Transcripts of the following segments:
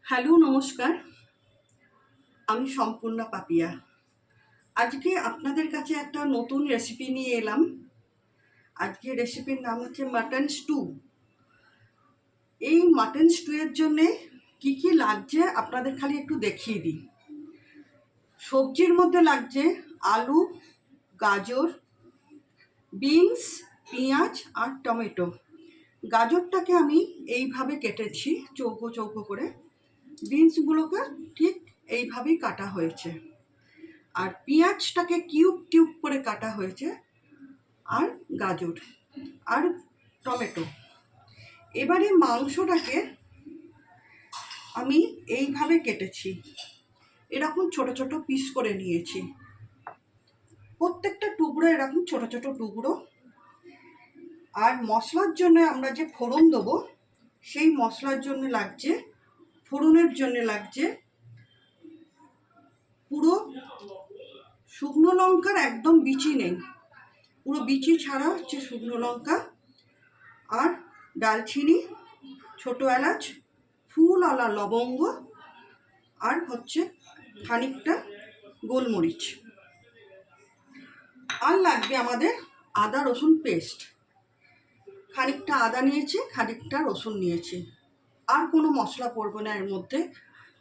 Hello, নমস্কার। আমি সম্পূর্ণা পাপিয়া। আজকে আপনাদের কাছে একটা নতুন রেসিপি নিয়ে এলাম। আজকে রেসিপির নাম হচ্ছে মাটন স্টু। এই মাটন স্টুয়ের জন্যে কি কি লাগছে আপনাদের খালি একটু দেখিয়ে দিই। সবজির মধ্যে লাগছে আলু, গাজর, বিনস, পেঁয়াজ আর টমেটো। গাজরটাকে আমি এইভাবে কেটেছি চৌকো চৌকো করে, বিনসগুলোকে ঠিক এইভাবেই কাটা হয়েছে, আর পেঁয়াজটাকে কিউব কিউব করে কাটা হয়েছে, আর গাজর আর টমেটো। এবারে মাংসটাকে আমি এইভাবে কেটেছি, এরকম ছোট ছোট পিস করে নিয়েছি, প্রত্যেকটা টুকরো এরকম ছোট ছোট টুকরো। আর মশলার জন্য আমরা যে ফোড়ন দেবো, সেই মশলার জন্য লাগছে, ফোড়নের জন্য লাগছে পুরো শুকনো লঙ্কার একদম বিচি নেই, পুরো বিচি ছাড়া হচ্ছে শুকনো লঙ্কা, আর দালচিনি, ছোটো এলাচ, ফুলওয়ালা লবঙ্গ, আর হচ্ছে খানিকটা গোলমরিচ। আর লাগবে আমাদের আদা রসুন পেস্ট, খানিকটা আদা নিয়েছি, খানিকটা রসুন নিয়েছি। আর কোনো মশলা পড়বে না এর মধ্যে,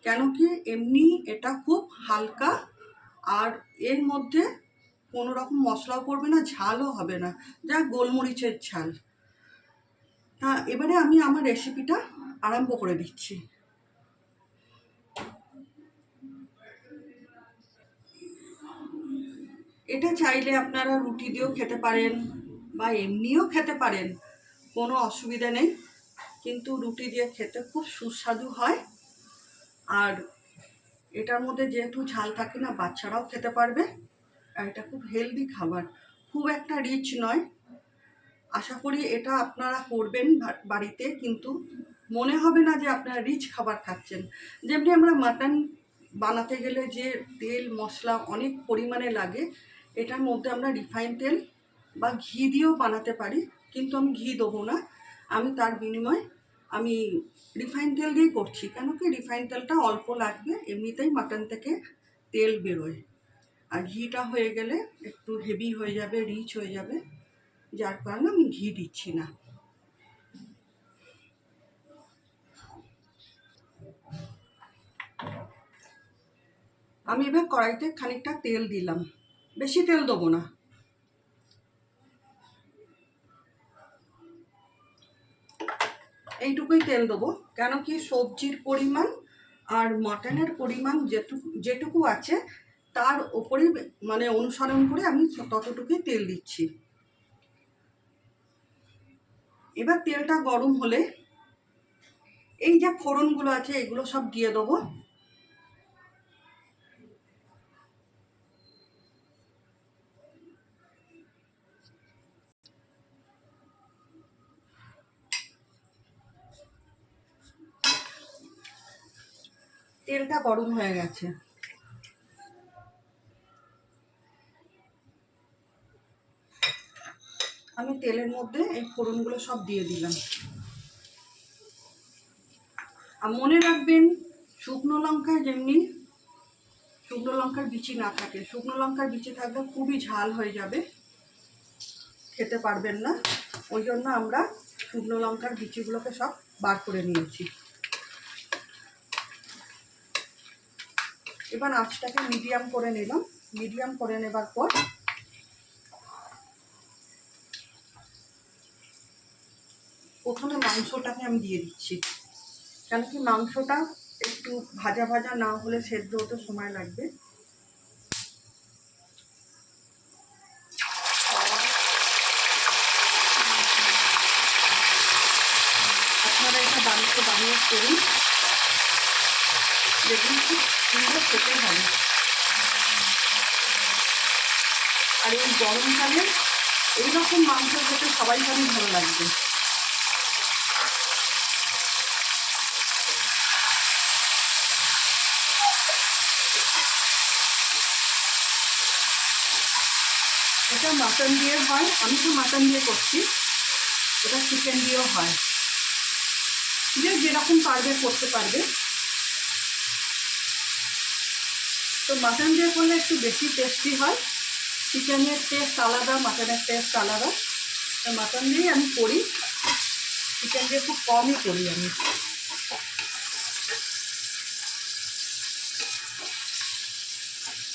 কেন কি এমনি এটা খুব হালকা, আর এর মধ্যে কোনো রকম মশলাও পড়বে না, ঝালও হবে না, যা গোলমরিচের ঝাল। তা এবারে আমি আমার রেসিপিটা আরম্ভ করে দিচ্ছি। এটা চাইলে আপনারা রুটি দিয়েও খেতে পারেন বা এমনিও খেতে পারেন, কোনো অসুবিধা নেই, কিন্তু রুটি দিয়ে খেতে খুব সুস্বাদু হয়। আর এটার মধ্যে যেহেতু ঝাল থাকে না, বাচ্চারাও খেতে পারবে, আর এটা খুব হেলদি খাবার, খুব একটা রিচ নয়। আশা করি এটা আপনারা করবেন বাড়িতে, কিন্তু মনে হবে না যে আপনারা রিচ খাবার খাচ্ছেন। যেমনি আমরা মাটন বানাতে গেলে যে তেল মশলা অনেক পরিমাণে লাগে, এটার মধ্যে আমরা রিফাইন তেল বা ঘি দিয়েও বানাতে পারি, কিন্তু আমি ঘি দেবো না, আমি তার বিনিময়ে আমি রিফাইন তেল দিয়েই করছি। কেন কি রিফাইন তেলটা অল্প লাগবে, এমনিতেই মাটন থেকে তেল বেরোয়, আর ঘিটা হয়ে গেলে একটু হেভি হয়ে যাবে, রিচ হয়ে যাবে, যার কারণে আমি ঘি দিচ্ছি না। আমি এবার কড়াইতে খানিকটা তেল দিলাম, বেশি তেল দেবো না। এইটুকুই তেল দেবো, কেন কি সবজির পরিমাণ আর মাটনের পরিমাণ যেটুকু আছে তার ওপরেই মানে অনুসরণ করে আমি ততটুকুই তেল দিচ্ছি। এবার তেলটা গরম হলে এই যে ফোড়নগুলো আছে এগুলো সব দিয়ে দেবো। তেলটা গরম হয়ে গেছে, আমি তেলের মধ্যে এই ফোড়নগুলো সব দিয়ে দিলাম। আর মনে রাখবেন, শুকনো লঙ্কায় যেমনি শুকনো লঙ্কার বিচি না থাকে, শুকনো লঙ্কার বিচি থাকলে খুবই ঝাল হয়ে যাবে, খেতে পারবেন না। ওই জন্য আমরা শুকনো লঙ্কার বিচিগুলোকে সব বার করে নিয়েছি। এবার আঁচটাকে মিডিয়াম করে নিলাম। মিডিয়াম করে নেবার পর প্রথমে মাংসটাকে আমি দিয়ে দিচ্ছি, কেন কি মাংসটা একটু ভাজা ভাজা না হলে সেদ্ধ হতে সময় লাগবে। আপনারা এটা বাড়িতে বানিয়ে করুন, দেখুন খুব সুন্দর খেতে হবে। আর এই গরমকালে এইরকম মাংস খেতে সবাই ভালো লাগবে। এটা মাটন দিয়ে হয়, আমি তো মাটন দিয়ে করছি, এটা চিকেন দিয়েও হয়, যে যেরকম পারবে করতে পারবে। তো মাটন দিয়ে করলে একটু বেশি টেস্টি হয়। চিকেনের টেস্ট আলাদা, মাটনের টেস্ট আলাদা। তো মাটন দিয়েই আমি করি, চিকেন দিয়ে খুব কমই করি আমি।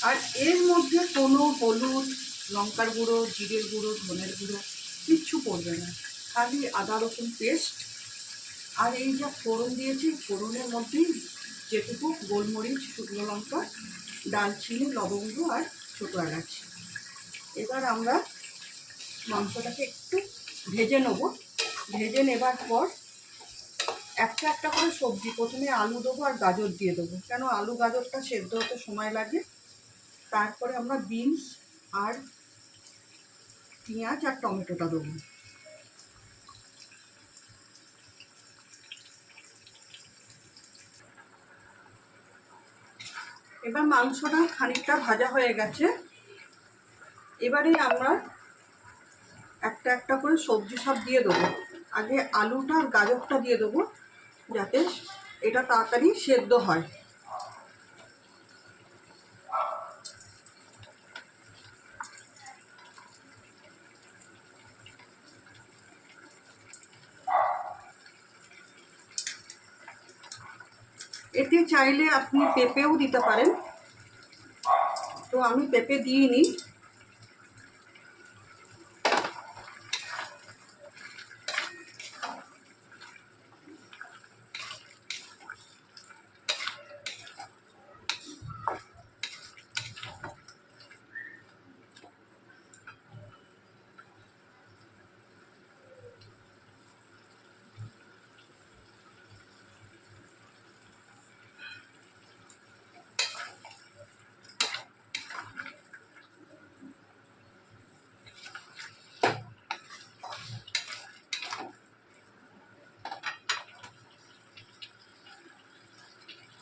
আর এর মধ্যে কোনো হলুদ, লঙ্কার গুঁড়ো, জিরের গুঁড়ো, ধনের গুঁড়ো কিচ্ছু পড়বে না, খালি আদা রসুন পেস্ট। আর এই যা ফোড়ন দিয়েছি, ফোড়নের মধ্যেই যেটুকু গোলমরিচ, শুকনো লঙ্কা, দালচিনি, লবঙ্গ আর ছোটো এলাচ। এবার আমরা মাংসটাকে একটু ভেজে নেব। ভেজে নেবার পর একটা একটা করে সবজি, প্রথমে আলু দেবো আর গাজর দিয়ে দেবো, কেন আলু গাজরটা সেদ্ধ হতে সময় লাগে। তারপরে আমরা বিনস আর পেঁয়াজ আর টমেটোটা দেবো। এবার মাংসটা খানিকটা ভাজা হয়ে গেছে। এবারে আমরা একটা একটা করে সবজি সব দিয়ে দেবো। আগে আলুটা আর গাজরটা দিয়ে দেবো, যাতে এটা তাড়াতাড়ি সেদ্ধ হয়। এতে চাইলে আপনি পেঁপেও দিতে পারেন, তো আমি পেঁপে দিইনি।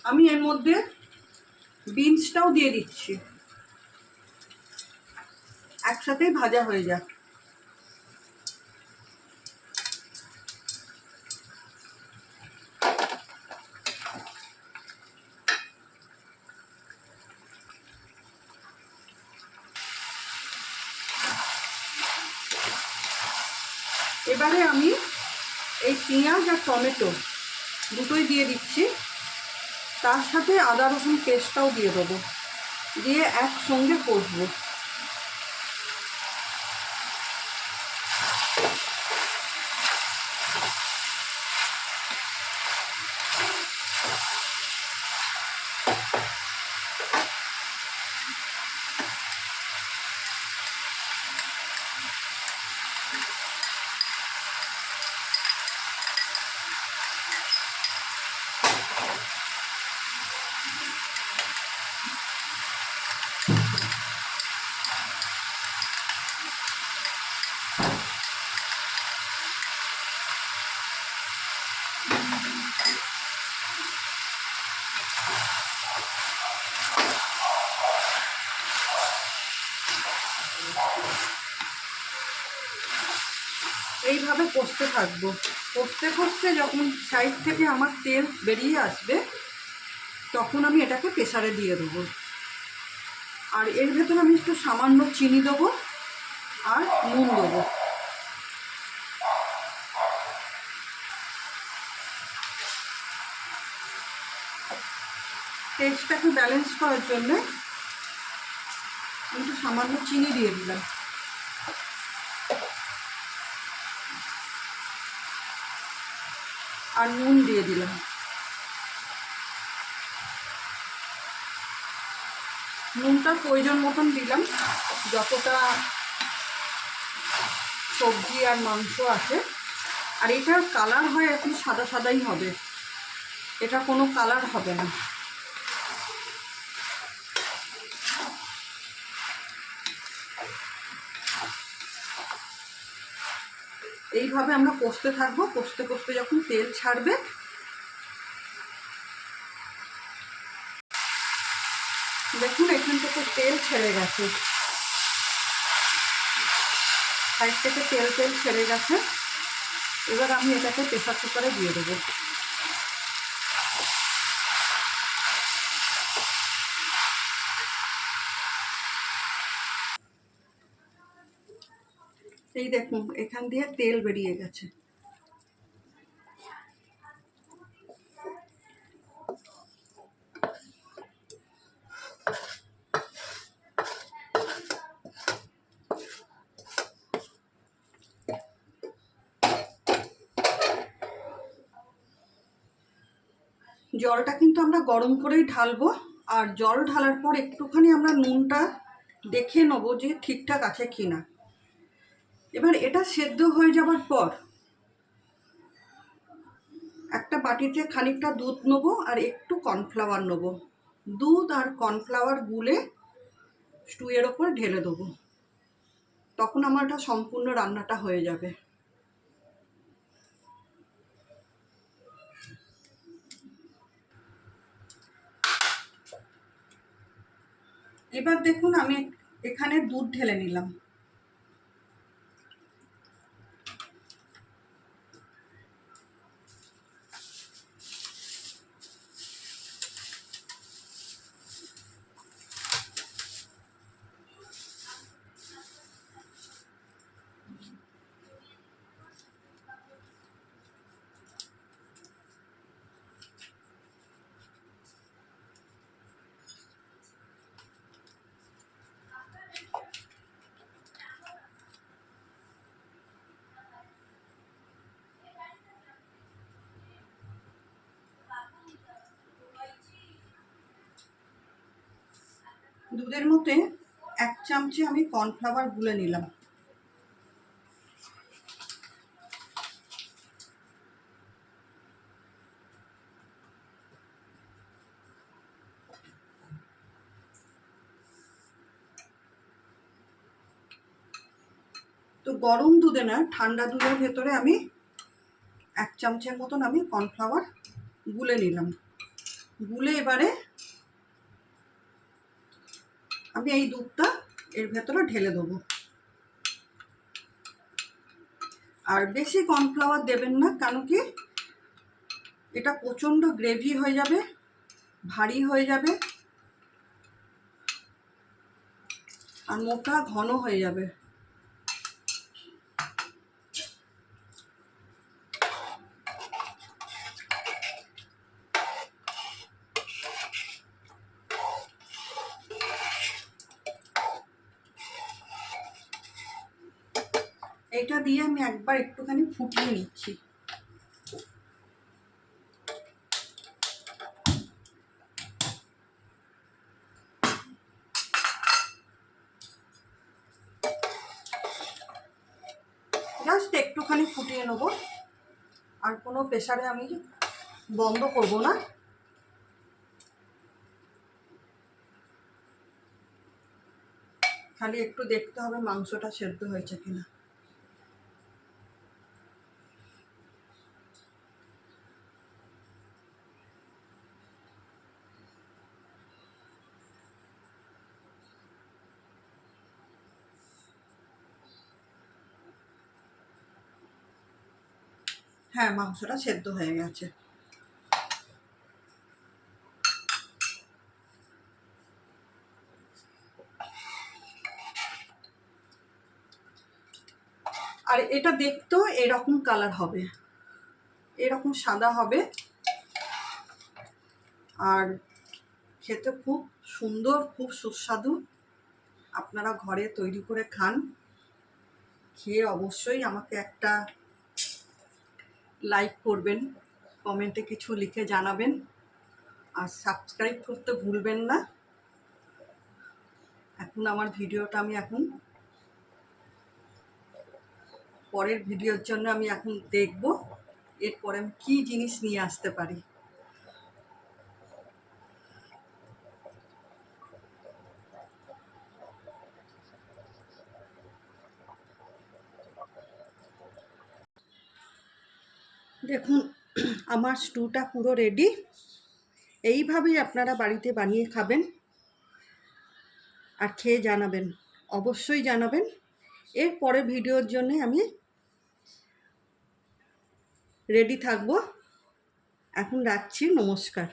আমি এর মধ্যে বিনসটাও দিয়ে দিচ্ছি, একসাথেই ভাজা হয়ে যায়। এবারে আমি এই পেঁয়াজ আর টমেটো দুটোই দিয়ে দিচ্ছি, তার সাথে আদা রসুন পেস্টটাও দিয়ে দেবো, দিয়ে একসঙ্গে কষবো। এইভাবে কষতে থাকবো। কষতে কষতে যখন সাইড থেকে আমার তেল বেরিয়ে আসবে, তখন আমি এটাকে প্রেসারে দিয়ে দেবো। আর এর ভেতরে আমি একটু সামান্য চিনি দেবো আর নুন দেবো। টেস্টটাকে ব্যালেন্স করার জন্যে আমি একটু সামান্য চিনি দিয়ে দিলাম। আর নুন দিয়ে দিলাম। নুনটা প্রয়োজন মতন দিলাম, যতটা সবজি আর মাংস আছে। আর এটার কালার হয় এখন সাদা সাদাই হবে, এটা কোনো কালার হবে না। এইভাবে আমরা কষতে থাকবো। কষতে কষতে যখন তেল ছাড়বে, দেখুন এখান থেকে তেল ছেড়ে গেছে, সাইড থেকে তেল ছেড়ে গেছে। এবার আমি এটাকে প্রেসার কুকারে দিয়ে দেবো। এই দেখুন এখান দিয়ে তেল বেরিয়ে গেছে। জলটা কিন্তু আমরা গরম করেই ঢালবো, আর জল ঢালার পর একটুখানি আমরা নুনটা দেখে নেবো যে ঠিকঠাক আছে কিনা। এবার এটা সেদ্ধ হয়ে যাবার পর একটা বাটিতে খানিকটা দুধ নেবো আর একটু কর্নফ্লাওয়ার নেবো। দুধ আর কর্নফ্লাওয়ার গুলে স্টুয়ের ওপর ঢেলে দেবো, তখন আমার এটা সম্পূর্ণ রান্নাটা হয়ে যাবে। এবার দেখুন আমি এখানে দুধ ঢেলে নিলাম। দুধের মধ্যে 1 চামচে আমি কর্নফ্লাওয়ার গুলে নিলাম। তো গরম দুধে না, ঠান্ডা দুধের ভেতরে আমি 1 চামচের মতন আমি কর্নফ্লাওয়ার গুলে নিলাম। গুলে এবারে আমি এই দুধটা এর ভেতরে ঢেলে দেবো। আর বেশি কর্নফ্লাওয়ার দেবেন না, কেন কি এটা প্রচণ্ড গ্রেভি হয়ে যাবে, ভারী হয়ে যাবে আর মোটা ঘন হয়ে যাবে। এটা দিয়ে আমি একবার একটুখানি ফুটিয়ে নিচ্ছি। জাস্ট একটুখানি ফুটিয়ে নেবো, আর কোনো প্রেসারে আমি বন্ধ করব না। খালি একটু দেখতে হবে মাংসটা সেদ্ধ হয়েছে কিনা। হ্যাঁ, মাংসটা সেদ্ধ হয়ে গেছে। আর এটা দেখতেও এরকম কালার হবে, এরকম সাদা হবে, আর খেতে খুব সুন্দর, খুব সুস্বাদু। আপনারা ঘরে তৈরি করে খান, খেয়ে অবশ্যই আমাকে একটা লাইক করবেন, কমেন্টে কিছু লিখে জানাবেন, আর সাবস্ক্রাইব করতে ভুলবেন না। এখন আমার ভিডিওটা আমি এখন পরের ভিডিওর জন্য আমি এখন দেখব এরপরে আমি কী জিনিস নিয়ে আসতে পারি। দেখুন আমার স্টুটা পুরো রেডি। এইভাবেই আপনারা বাড়িতে বানিয়ে খাবেন আর খেয়ে জানাবেন, অবশ্যই জানাবেন। এর পরের ভিডিওর জন্য আমি রেডি থাকবো। এখন রাখছি, নমস্কার।